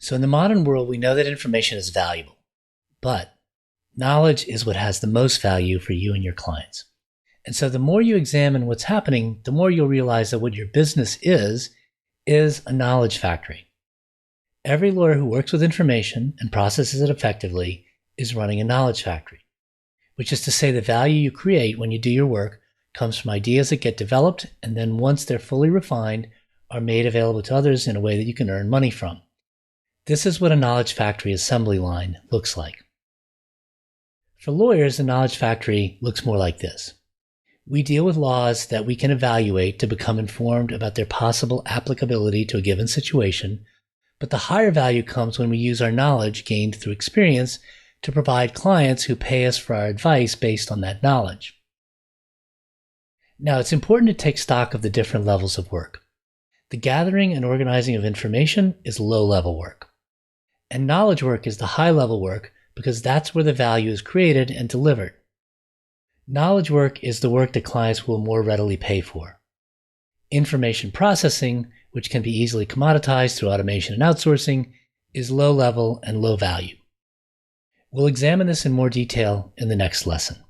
So in the modern world, we know that information is valuable, but knowledge is what has the most value for you and your clients. And so the more you examine what's happening, the more you'll realize that what your business is a knowledge factory. Every lawyer who works with information and processes it effectively is running a knowledge factory, which is to say the value you create when you do your work comes from ideas that get developed and then once they're fully refined, are made available to others in a way that you can earn money from. This is what a knowledge factory assembly line looks like. For lawyers, a knowledge factory looks more like this. We deal with laws that we can evaluate to become informed about their possible applicability to a given situation, but the higher value comes when we use our knowledge gained through experience to provide clients who pay us for our advice based on that knowledge. Now, it's important to take stock of the different levels of work. The gathering and organizing of information is low-level work. And knowledge work is the high-level work because that's where the value is created and delivered. Knowledge work is the work that clients will more readily pay for. Information processing, which can be easily commoditized through automation and outsourcing, is low-level and low-value. We'll examine this in more detail in the next lesson.